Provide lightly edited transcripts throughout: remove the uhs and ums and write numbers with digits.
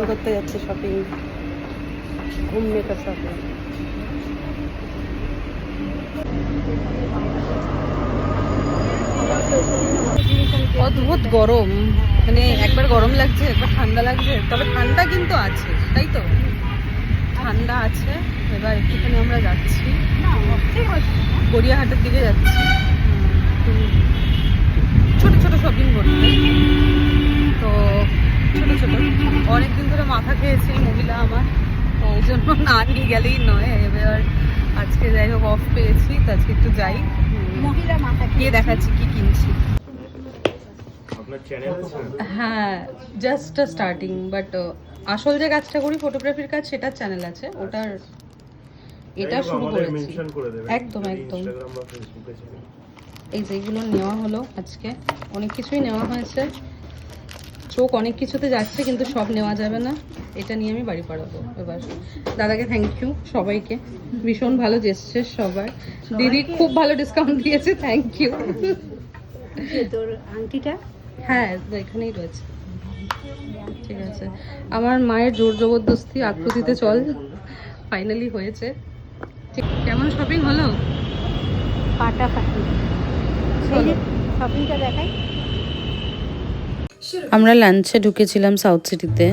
করতে যাচ্ছি, shopping, home maker shopping. অদ্ভুত গরম, মানে একবার গরম লাগছে একবার ঠান্ডা লাগছে, তবে ঠান্ডা কিন্তু আছে, তাই তো ঠান্ডা আছে। এবার একটুখানি আমরা যাচ্ছি গড়িয়াহাটের দিকে যাচ্ছি, ছোট ছোট শপিং করতে। তো ছোট ছোট অনেকদিন ধরে মাথা খেয়েছি মহিলা আমার, তো ওই জন্য না নিয়ে গেলেই নয়। এবার আজকে যাই হোক অফ পেয়েছি, তো আজকে একটু যাই, মহিলা মাথা গিয়ে দেখাচ্ছি কি কিনছি। হ্যাঁ, জাস্ট স্টার্টিং, বাট আসল যে কাজটা করি ফটোগ্রাফির কাজ, সেটার চ্যানেল আছে, ওটার এটা শুরু করেছি। একদম একদম। এই যেগুলো নেওয়া হলো আজকে, অনেক কিছুই নেওয়া হয়েছে, চোখ অনেক কিছুতে যাচ্ছে কিন্তু সব নেওয়া যাবে না, এটা নিয়ে আমি বাড়ি পাঠাবো। এবার দাদাকে থ্যাংক ইউ, সবাইকে ভীষণ ভালো জেস্টার সবার, দিদি খুব ভালো ডিসকাউন্ট দিয়েছে, থ্যাংক ইউ। তোর আংটিটা হ্যাঁ এখানেই রয়েছে, ঠিক আছে। আমার মায়ের জোর জবরদস্তি আকৃতিতে চল ফাইনালি হয়েছে। ঠিক, কেমন শপিং হলো? ফাটাফাটি। শপিংটা দেখাই। আমরা লাঞ্চে ঢুকেছিলাম সাউথ সিটিতে।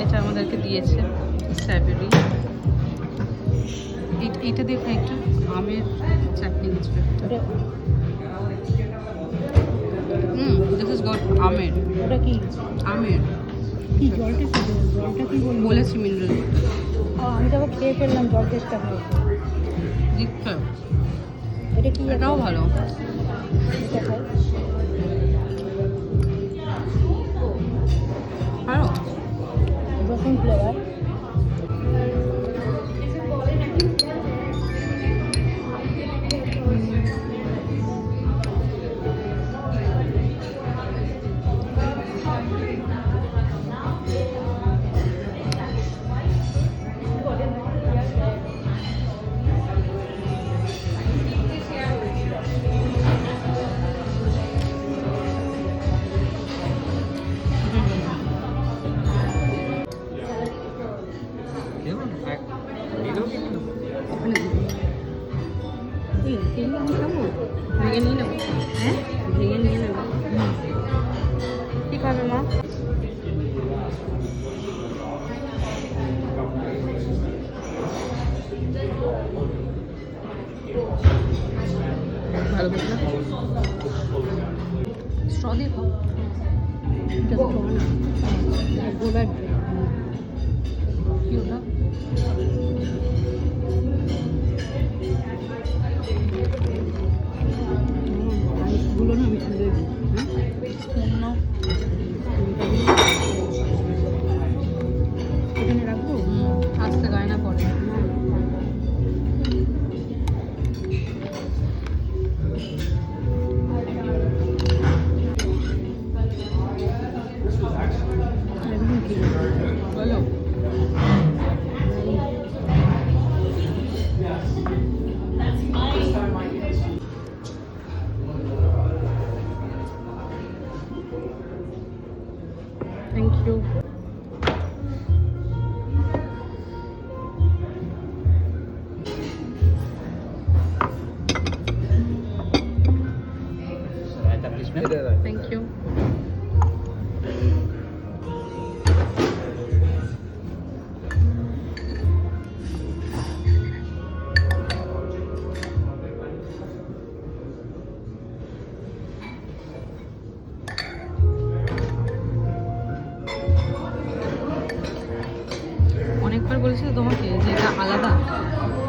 এটা আমাদেরকে দিয়েছে স্ট্রবেরি, এইটা দিয়ে খাই একটু, আমের চাটনি কিছু একটা। দিস ইজ গড আমের। ওটা কি আমের? কি জলটা কি? জলটা কি বলেছি মিনারেল। আমি তো আবার খেয়ে ফেললাম, জল টেস্টটা ভালো দিচ্ছে। এটা কি? এটাও ভালো। এটা খাই ভালো, রসুন ফ্লেভার। ভেঙে নিয়ে নেবো, হ্যাঁ ভেঙে নিয়ে নেবো। কি খাবে মা? ভালো কথা, স্ট্র দিয়ে খাও। এটা স্ট্র না, গোলার কি ওটা? গুলো না আমি তুলে দিই। এখানে রাখবো, আসতে গায়ে না পড়ে। বলো থ্যাংক ইউ। Thank you. অনেকবার বলেছি তো তোমাকে যে এটা আলাদা,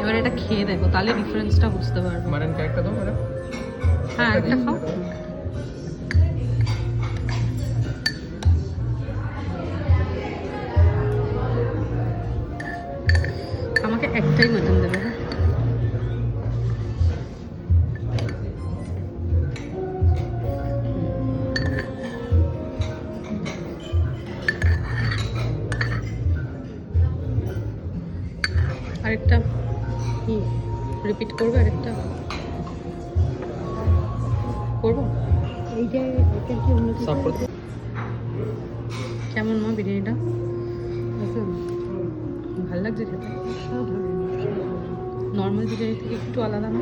এবার এটা খেয়ে দেখো, তাহলে ডিফারেন্সটা বুঝতে পারবে। একটা দাও ম্যাডাম। হ্যাঁ একটা খাও। আমাকে একটাই মাটন দেবে। হ্যাঁ আরেকটা কি রিপিট করবে? আরেকটা করবো? কেমন মা বিরিয়ানিটা? ভালো লাগছে খেতে? নর্মাল বিরিয়ানি থেকে একটু আলাদা না?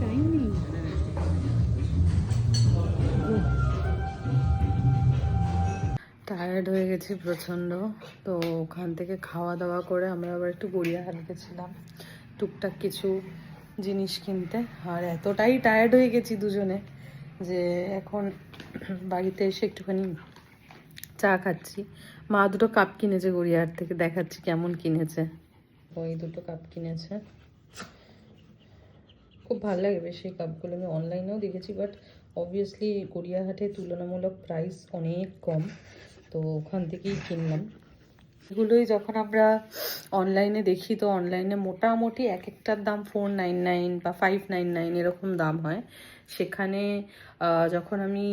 টাইম নেই। টায়ার্ড হয়ে গেছি প্রচণ্ড। তো ওখান থেকে খাওয়া দাওয়া করে আমরা আবার একটু গড়িয়াহাট গেছিলাম টুকটাক কিছু জিনিস কিনতে। আর এতটাই টায়ার্ড হয়ে গেছি দুজনে যে এখন বাড়িতে এসে একটুখানি চা খাচ্ছি। মা দুটো কাপ কিনেছে গড়িয়াহাট থেকে, দেখাচ্ছি কেমন কিনেছে। ওই দুটো কাপ কিনেছে, খুব ভালো লাগে বেশ এই কাপগুলো। আমি অনলাইনেও দেখেছি, বাট অবভিয়াসলি গড়িয়াহাটে তুলনামূলক প্রাইস অনেক কম, তো ওখান থেকেই কিনলাম। এগুলোই যখন আমরা অনলাইনে দেখি তো অনলাইনে মোটামুটি এক একটার দাম 499 বা 599 এরকম দাম হয়। সেখানে যখন আমি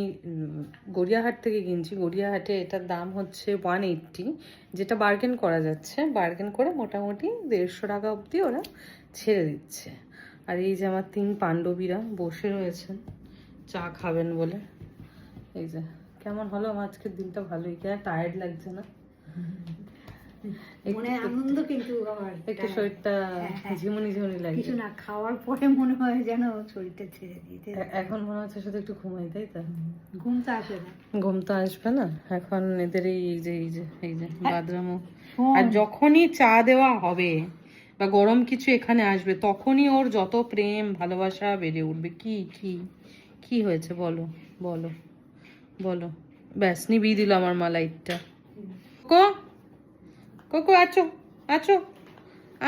গড়িয়াহাট থেকে কিনছি, গড়িয়াহাটে এটার দাম হচ্ছে 180, যেটা বার্গেন করা যাচ্ছে। বার্গেন করে মোটামুটি 150 টাকা অবধি ওরা ছেড়ে দিচ্ছে। আর এই যে আমার 3 পাণ্ডবীরা বসে রয়েছেন চা খাবেন বলে। এই যে কেমন হলো আমার আজকের দিনটা? ভালোই, কেন টায়ার্ড লাগছে না? মনে আনন্দ, কিন্তু আবার একটু শরীরটা ঝিমুনি ঝিমুনি লাগে। কিছু না খাওয়ার পরে মনে হয় যেন শরীরটা ছেড়ে দিতে। এখন মনে হচ্ছে শুধু একটু ঘুমাই, তাই তো? ঘুম তো আসবে না, ঘুম তো আসবে না এখন এদের এই যে বাদরামো। আর যখনই চা দেওয়া হবে বা গরম কিছু এখানে আসবে, তখনই ওর যত প্রেম ভালোবাসা বেড়ে উঠবে। কি কি কি হয়েছে বলো বলো বলো। ব্যাস নিবিয়ে দিল আমার মা লাইটটা। কোকো কোকো আছো আছো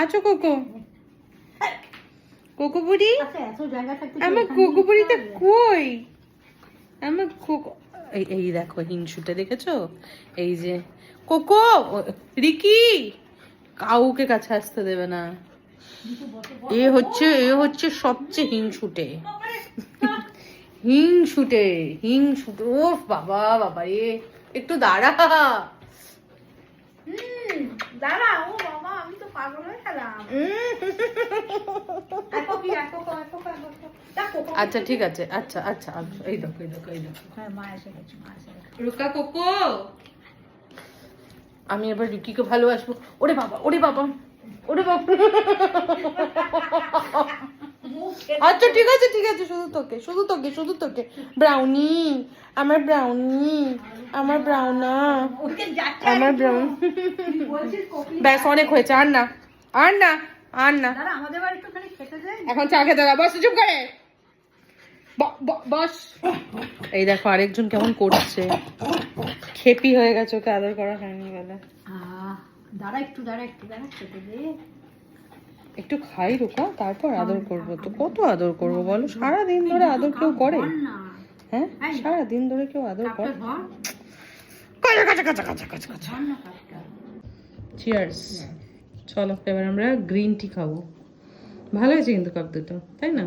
আছো কোকো, কোকো বুড়ি, এত জায়গা থাকতে আমার কোকো বুড়িটা কই? আমার কোকো, এই দেখো হিংসুটে দেখেছো? এই যে কোকো, রিকি কাউকে কাছে আসতে দেবে না। এ হচ্ছে সবচেয়ে হিংসুটে, হিংসুটে হিংসুটে। ও বাবা বাবা, একটু দাঁড়া দাঁড়া। ও বাবা, আমি তো পাগল হয়ে গেলাম। আচ্ছা ঠিক আছে, আচ্ছা আচ্ছা এই দেখো এই দেখো এই দেখো। হ্যাঁ, মা এসে গেছে, মা এসে গেছে। রুকা কোকো, আমি এবার রিকিকে ভালোবাসবো। ওরে বাবা ওরে বাবা ওরে বাবা। আচ্ছা ঠিক আছে ঠিক আছে, শুধু তোকে শুধু তোকে শুধু তোকে। ব্রাউনি, আমার ব্রাউনি, আমার ব্রাউনা, আমার ব্রাউন। ব্যাস অনেক হয়েছে, আর না আর না আর না। আমাদের বাড়ি একটুখানি খেতে যাই এখন চা খেতে দাও, বস চুপ করে বস। এই দেখো আরেকজন কেমন করছে, খেপি হয়ে গেছে, ওকে আদর করা হয়নি বলে। দাঁড়া একটু খেতে দে। একটু খাই রুকা, তারপর আদর করবো। তো কত আদর করবো বলো? সারাদিন ধরে আদর কেউ করে? হ্যাঁ, সারাদিন ধরে কেউ আদর করে? চিয়ার্স। চলো এবার আমরা গ্রিন টি খাবো। ভালো হয়েছে কিন্তু কাপ দুটো, তাই না?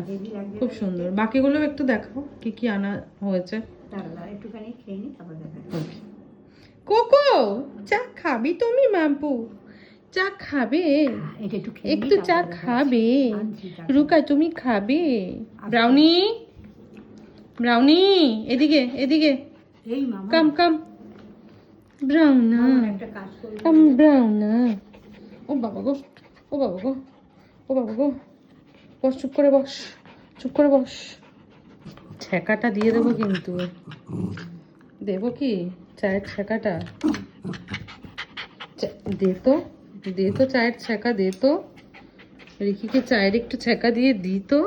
খুব সুন্দর। বাকিগুলো একটু দেখাও কি কি আনা হয়েছে। একটুখানি খেয়ে নি, তারপর দেখাবো। কোকো চা খাবি তুমি? মাম্পু চা খাবে? একটু চা খাবে? রুকা তুমি খাবে? ব্রাউনি, ব্রাউনি এদিকে এদিকে, কাম কাম। ব্রাউনা, কাম ব্রাউনা। ও বাবা গো, ও বাবা গো, ও বাবা গো। বস, চুপ করে বস, চুপ করে বস। ছ্যাঁকাটা দিয়ে দেবো কিন্তু। দেবো কি চায়ের ছ্যাঁকাটা? দে তো চায়ের ছ্যাঁকা দে তো। রিকিকে চায়ের একটু ছ্যাঁকা দিয়ে দি তো।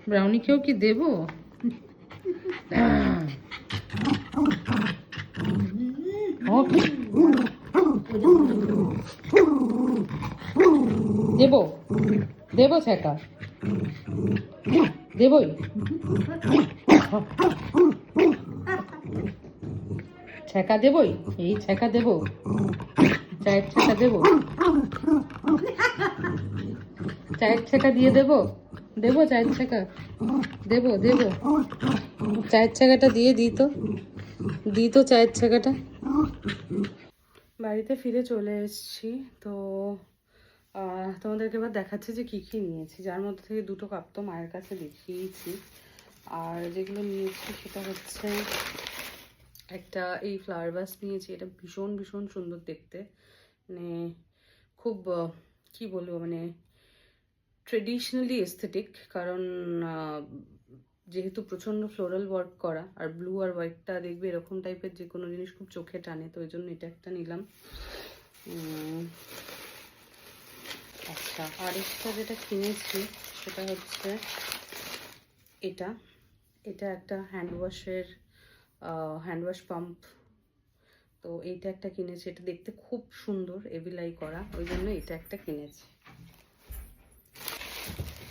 ব্রাউনিকেও কি দেবো? দেবো দেবো ছ্যাঁকা, দেবই। ছ্যাঁকা দেবই, এই ছ্যাঁকা দেবো, চায়ের ছ্যাঁকা দেবো, চায়ের ছ্যাঁকা দিয়ে দেবো। দেবো চায়ের ছ্যাঁকা, দেবো দেবো। চায়ের ছ্যাঁকাটা দিয়ে দিই তো চায়ের ছ্যাঁকাটা। বাড়িতে ফিরে চলে এসেছি। তো তোমাদেরকে এবার দেখাচ্ছি যে কী কী নিয়েছি, যার মধ্যে থেকে দুটো কাপ তো মায়ের কাছে দেখিয়েছি। আর যেগুলো নিয়েছি সেটা হচ্ছে একটা এই ফ্লাওয়ার ভাস নিয়েছি। এটা ভীষণ ভীষণ সুন্দর দেখতে, মানে খুব কি বলবো, মানে ট্রেডিশনালি এস্থেটিক। কারণ যেহেতু প্রচণ্ড ফ্লোরাল ওয়ার্ক করা, আর ব্লু আর হোয়াইটটা দেখবে এরকম টাইপের যে কোনো জিনিস খুব চোখে টানে, তো ওই জন্য এটা একটা নিলাম। আচ্ছা, আরেকটা যেটা কিনেছি সেটা হচ্ছে এটা এটা একটা হ্যান্ড ওয়াশ পাম্প। তো এইটা একটা কিনেছি, এটা দেখতে খুব সুন্দর, এভিলাই করা, ওই জন্য এটা একটা কিনেছি।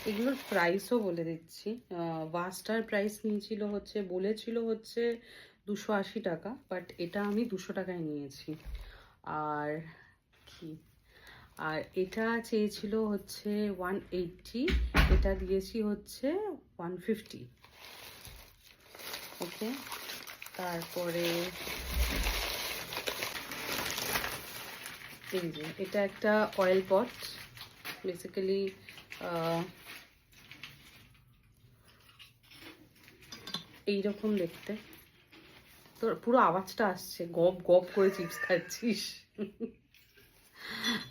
এগুলোর প্রাইসও বলে দিচ্ছি। ভাস্টার প্রাইস বলেছিল হচ্ছে 280 টাকা, বাট এটা আমি 200 টাকায় নিয়েছি। আর কি, আর এটা চেয়েছিল হচ্ছে 180, এটা দিয়েছি হচ্ছে 150। ওকে, তারপরে এই যে এটা একটা অয়েল পট, বেসিক্যালি এইরকম দেখতে। তোর পুরো আওয়াজটা আসছে, গপ গপ করে চিপস খাচ্ছিস।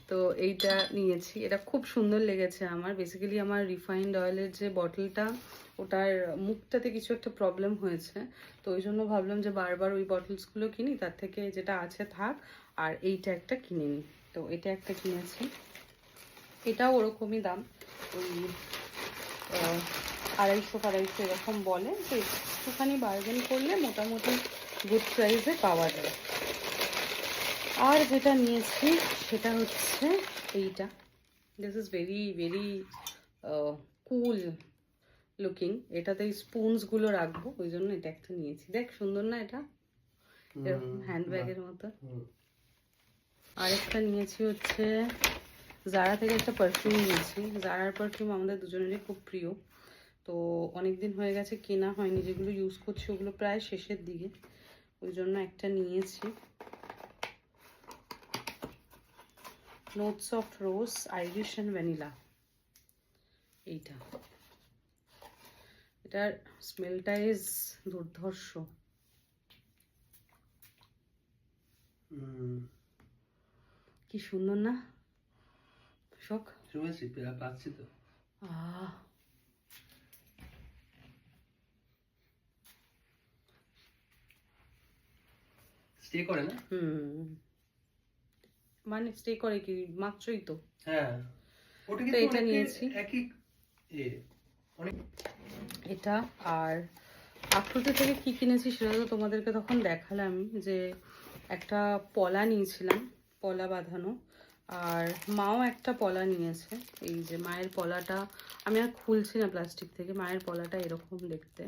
তো এইটা নিয়েছি, এটা খুব সুন্দর লেগেছে আমার। বেসিক্যালি আমার রিফাইন্ড অয়েলের যে বটলটা, ওটার মুখটাতে কিছু একটা প্রবলেম হয়েছে, তো ওই জন্য ভাবলাম যে বারবার ওই বটলসগুলো কিনি, তার থেকে যেটা আছে থাক, আর এইটা একটা কিনে নিই। তো এটা একটা কিনেছি, এটাও ওরকমই দাম, ওই 250 এরকম বলে, তো একটুখানি বার্গেন করলে মোটামুটি গুড প্রাইসে পাওয়া যায়। আর যেটা নিয়েছি সেটা হচ্ছে এইটা, this is very very cool looking. এটাতে স্পুনসগুলো রাখবো, ওই জন্য এটা একটা নিয়েছি। দেখ সুন্দর না এটা, এরকম হ্যান্ডব্যাগের মতো। আরেকটা নিয়েছি হচ্ছে জারা থেকে একটা পারফিউম নিয়েছি। জারার পারফিউম আমাদের দুজনেরই খুব প্রিয়, তো অনেক দিন হয়ে গেছে কেনা হয়নি, যেগুলো ইউজ করছি ওগুলো প্রায় শেষের দিকে, ওই জন্য একটা নিয়েছি। Notes of rose, Irish and vanilla, এইটা, এটার স্মেলটা ইজ দুর্ধর্ষ। কি সুন্দর না শখ, পাচ্ছি তো। স্টে করে না? মানে স্টে করে কি মাত্রই তো। হ্যাঁ, ওটা তো কিন্তু এটা নিয়েছি, একই অনেক। এটা। আর আখরোটের থেকে কি কিনেছি সেটা তো তোমাদেরকে তখন দেখালাম, যে একটা পলা নিয়েছিলাম, পলা বাঁধানো। আর মাও একটা পলা নিয়েছে, এই যে মায়ের পলাটা আমি আর খুলছি না প্লাস্টিক থেকে, মায়ের পলাটা এরকম দেখতে।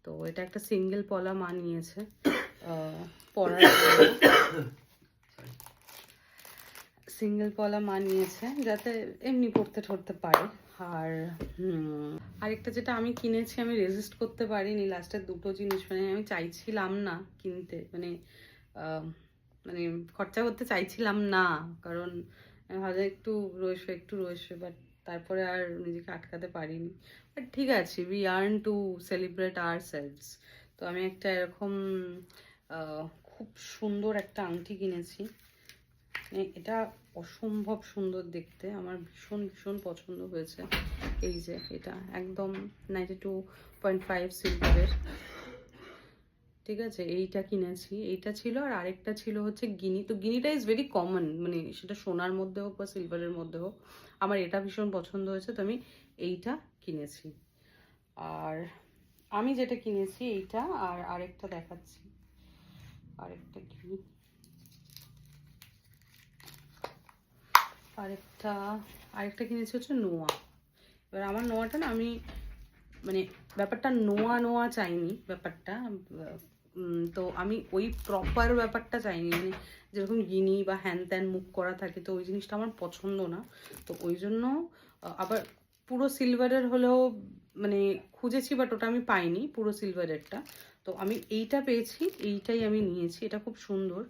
তো এটা একটা সিঙ্গেল পলা মা নিয়েছে পরার সিঙ্গেল পলা মা নিয়েছে যাতে এমনি পড়তে ঠরতে পারে। আর আরেকটা যেটা আমি কিনেছি, আমি রেজিস্ট করতে পারিনি লাস্টের দুটো জিনিস, মানে আমি চাইছিলাম না কিনতে, মানে মানে খরচা করতে চাইছিলাম না, কারণ ভালো একটু রয়েছে, বাট তারপরে আর নিজেকে আটকাতে পারিনি। বাট ঠিক আছে, we earn to celebrate ourselves. তো আমি একটা এরকম খুব সুন্দর একটা আংটি কিনেছি, এটা অসম্ভব সুন্দর দেখতে, আমার ভীষণ ভীষণ পছন্দ হয়েছে। এই যে এটা একদম 92.5 সিলভারের, ঠিক আছে, এইটা কিনেছি। এইটা ছিল, আর আরেকটা ছিল হচ্ছে গিনি। তো গিনিটা ইজ ভেরি কমন, মানে সেটা সোনার মধ্যে হোক বা সিলভারের মধ্যে হোক, আমার এটা ভীষণ পছন্দ হয়েছে, তো আমি এইটা কিনেছি। আর আমি যেটা কিনেছি এইটা, আর আরেকটা দেখাচ্ছি, আরেকটা কি, আরেকটা কিনেছি হচ্ছে নোয়া। এবার আমার নোয়াটা না, আমি মানে ব্যাপারটা নোয়া চাইনি ব্যাপারটা, তো আমি ওই প্রপার ব্যাপারটা চাইনি, মানে যেরকম গিনি বা হ্যান ত্যান মুখ করা থাকে, তো ওই জিনিসটা আমার পছন্দ না। তো ওই জন্য আবার পুরো সিলভারের হলেও মানে খুঁজেছি, বাট ওটা আমি পাইনি পুরো সিলভারেরটা। তো আমি এইটা পেয়েছি, এইটাই আমি নিয়েছি। এটা খুব সুন্দর,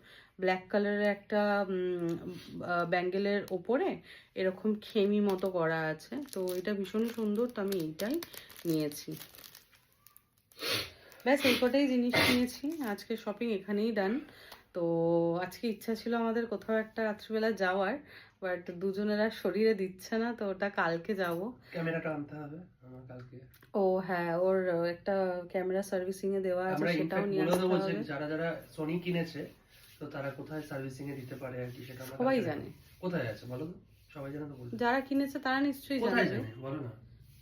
ব্ল্যাক কালারের একটা ব্যাঙ্গেলের ওপরে এরকম খেমি মতো করা আছে, তো এটা ভীষণ সুন্দর, তো আমি এইটাই নিয়েছি। ব্যাস এই কটাই জিনিস নিয়েছি, আজকে শপিং এখানেই ডান। তো আজকে ইচ্ছা ছিল আমাদের কোথাও একটা রাত্রিবেলা যাওয়ার, বাট দুজনের আর শরীরে দিচ্ছে না, তো ওটা কালকে যাব। ক্যামেরাটা আনতে হবে আমার কালকে। ও হ্যাঁ, ওর একটা ক্যামেরা সার্ভিসিং এ দেওয়া আছে, আমরা সেটাও ইনফ্যাক্ট নিয়ে বলে আসতে দেবো যে হবে। যারা যারা সোনি কিনেছে তো তারা কোথায় সার্ভিসিং এ দিতে পারে আর কি, সেটা আমরা সবাই কালকে জানে। দেখাবো। কোথায় আছে বলো তো, সবাই জানে তো বলতে। যারা কিনেছে তারা নিশ্চয়ই কোথায় জানে। জানে বলো না।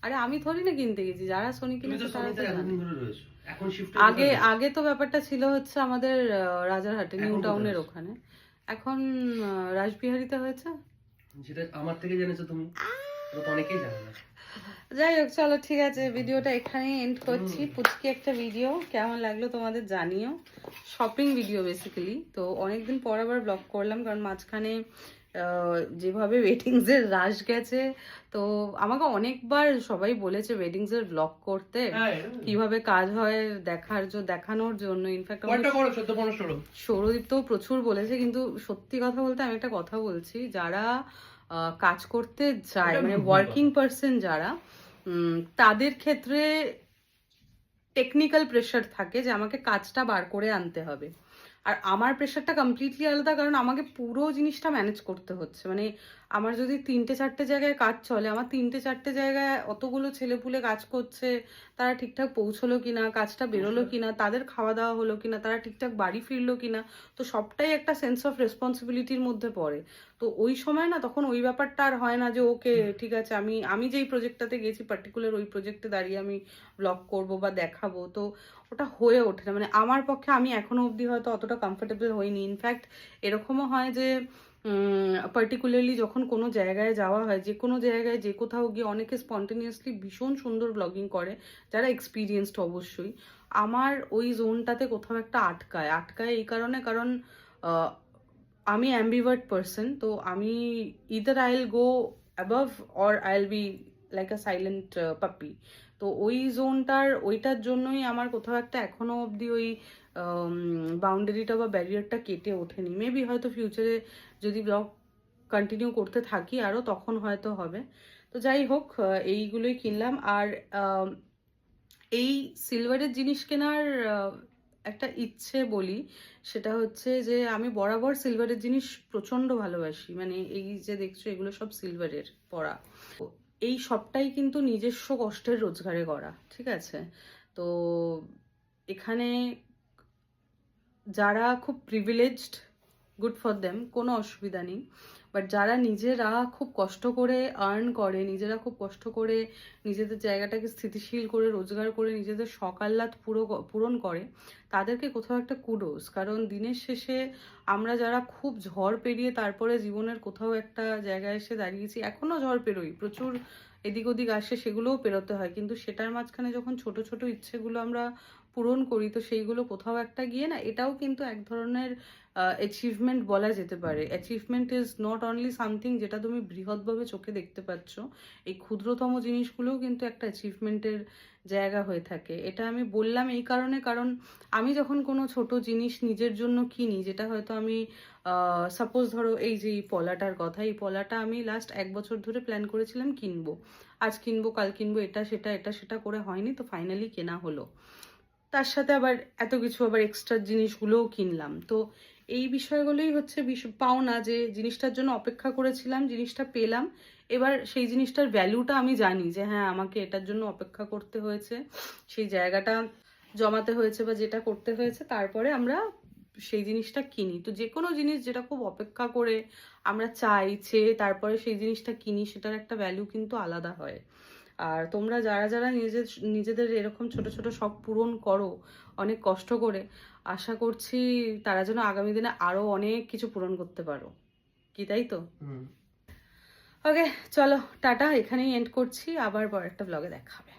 আরে আমি থরি না কিনতে গেছি, যারা সোনি তুমি তো কিনেছে তারা সোনিতে তো জানে। এতদিন ধরে রয়েছো, এখন শিফট আগে আগে তো ব্যাপারটা ছিল হচ্ছে আমাদের রাজারহাটে, নিউ এখন কোথায় টাউনের আছো? ওখানে। এখন রাসবিহারীতে হয়েছে। যেটা আমার থেকে জেনেছো তুমি, এটা তো অনেকেই জানে না। যাই হোক, চলো ঠিক আছে, ভিডিওটা এখানেই এন্ড করছি। পুচকি একটা ভিডিও, কেমন লাগলো তোমাদের জানিও, শপিং ভিডিও বেসিক্যালি। তো অনেকদিন পর আবার ব্লগ করলাম, কারণ মাঝখানে যেভাবে ওয়েডিংস এর রাশ গেছে, তো আমাকে অনেকবার সবাই বলেছে ওয়েডিংস এর ব্লগ করতে, কিভাবে কাজ হয় দেখানোর জন্য। ইনফ্যাক্ট সৌরদীপ তো প্রচুর বলেছে, কিন্তু সত্যি কথা বলতে আমি একটা কথা বলছি, যারা কাজ করতে যায়, মানে ওয়ার্কিং পার্সন যারা, তাদের ক্ষেত্রে টেকনিক্যাল প্রেশার থাকে যে আমাকে কাজটা বার করে আনতে হবে। আর আমার প্রেশারটা কমপ্লিটলি আলাদা, কারণ আমাকে পুরো জিনিসটা ম্যানেজ করতে হচ্ছে। মানে আমার যদি 3-4টে জায়গায় কাজ চলে, আমার 3-4টে জায়গায় অতগুলো ছেলেপুলে কাজ করছে, তারা ঠিকঠাক পৌঁছলো কিনা, কাজটা বেরোলো কিনা, তাদের খাওয়া দাওয়া হলো কিনা, তারা ঠিকঠাক বাড়ি ফিরলো কিনা, তো সবটাই একটা সেন্স অফ রেসপন্সিবিলিটির মধ্যে পড়ে। তো ওই সময় না, তখন ওই ব্যাপারটা আর হয় না যে ওকে ঠিক আছে, আমি যেই প্রজেক্টটাতে গেছি পার্টিকুলার ওই প্রজেক্টে দাঁড়িয়ে আমি ব্লগ করব বা দেখাবো, তো ওটা হয়ে ওঠে না। মানে আমার পক্ষে, আমি এখনো অবধি হয়তো অতটা কমফোর্টেবল হইনি। ইনফ্যাক্ট এরকমও হয় যে পার্টিকুলারলি যখন কোনো জায়গায় যাওয়া হয়, যে কোনো জায়গায় যে কোথাও গিয়ে অনেকে স্পন্টেনিয়াসলি ভীষণ সুন্দর ব্লগিং করে, যারা এক্সপিরিয়েন্সড অবশ্যই। আমার ওই জোনটাতে কোথাও একটা আটকায় এই কারণে, কারণ আমি অ্যাম্বিভার্ট পার্সন, তো আমি either I will go above or I will be like a silent পাপি। তো ওই জোনটার, ওইটার জন্যই আমার কোথাও একটা এখনো অবধি ওই বাউন্ডারিটা বা ব্যারিয়ারটা কেটে ওঠেনি। মেবি হয়তো ফিউচারে যদি ব্লগ কন্টিনিউ করতে থাকি আরও, তখন হয়তো হবে। তো যাই হোক, এইগুলোই কিনলাম। আর এই সিলভারের জিনিস কেনার একটা ইচ্ছে বলি, সেটা হচ্ছে যে আমি বরাবর সিলভারের জিনিস প্রচণ্ড ভালোবাসি। মানে এই যে দেখছো, এগুলো সব সিলভারের পরা, এই সবটাই কিন্তু নিজস্ব কষ্টের রোজগারে করা, ঠিক আছে? তো এখানে যারা খুব প্রিভিলেজড, গুড ফর দেম, কোনো অসুবিধা নেই। বাট যারা নিজেরা খুব কষ্ট করে আর্ন করে, নিজেরা খুব কষ্ট করে নিজেদের জায়গাটাকে স্থিতিশীল করে রোজগার করে নিজেদের শখ আহ্লাদ পূরণ করে, তাদেরকে কোথাও একটা কুডোস। কারণ দিনের শেষে আমরা যারা খুব ঝড় পেরিয়ে তারপরে জীবনের কোথাও একটা জায়গায় এসে দাঁড়িয়েছি, এখনও ঝড় পেরোই, প্রচুর এদিক ওদিক আসে, সেগুলোও পেরোতে হয়, কিন্তু সেটার মাঝখানে যখন ছোট ছোট ইচ্ছেগুলো আমরা পূরণ করি, তো সেইগুলো কোথাও একটা গিয়ে না, এটাও কিন্তু এক ধরনের অ্যাচিভমেন্ট বলা যেতে পারে। Achievement is not only something যেটা তুমি বৃহৎভাবে চোখে দেখতে পাচ্ছ, এই ক্ষুদ্রতম জিনিসগুলোও কিন্তু একটা অ্যাচিভমেন্টের জায়গা হয়ে থাকে। এটা আমি বললাম এই কারণে, কারণ আমি যখন কোনো ছোট জিনিস নিজের জন্য কিনি, যেটা হয়তো আমি সাপোজ ধরো এই যে এই পলাটার কথা, এই পলাটা আমি লাস্ট 1 বছর ধরে প্ল্যান করেছিলাম কিনবো, আজ কিনবো কাল কিনবো, এটা সেটা করে হয়নি, তো ফাইনালি কেনা হলো। তার সাথে আবার এত কিছু আবার এক্সট্রা জিনিসগুলোও কিনলাম। তো এই বিষয়গুলোই হচ্ছে পাওনা, যে জিনিসটার জন্য অপেক্ষা করেছিলাম, জিনিসটা পেলাম, এবার সেই জিনিসটার ভ্যালুটা আমি জানি যে হ্যাঁ, আমাকে এটার জন্য অপেক্ষা করতে হয়েছে, সেই জায়গাটা জমাতে হয়েছে বা যেটা করতে হয়েছে, তারপরে আমরা সেই জিনিসটা কিনি। তো যে কোনো জিনিস যেটা খুব অপেক্ষা করে আমরা চাইছে তারপরে সেই জিনিসটা কিনি, সেটার একটা ভ্যালু কিন্তু আলাদা হয়। আর তোমরা যারা যারা নিজেদের এরকম ছোট ছোট শখ পূরণ করো অনেক কষ্ট করে, আশা করছি তারা যেন আগামী দিনে আরো অনেক কিছু পূরণ করতে পারো, কি তাই তো? ওকে, চলো টাটা, এখানেই এন্ড করছি, আবার পর একটা ব্লগে দেখা হবে।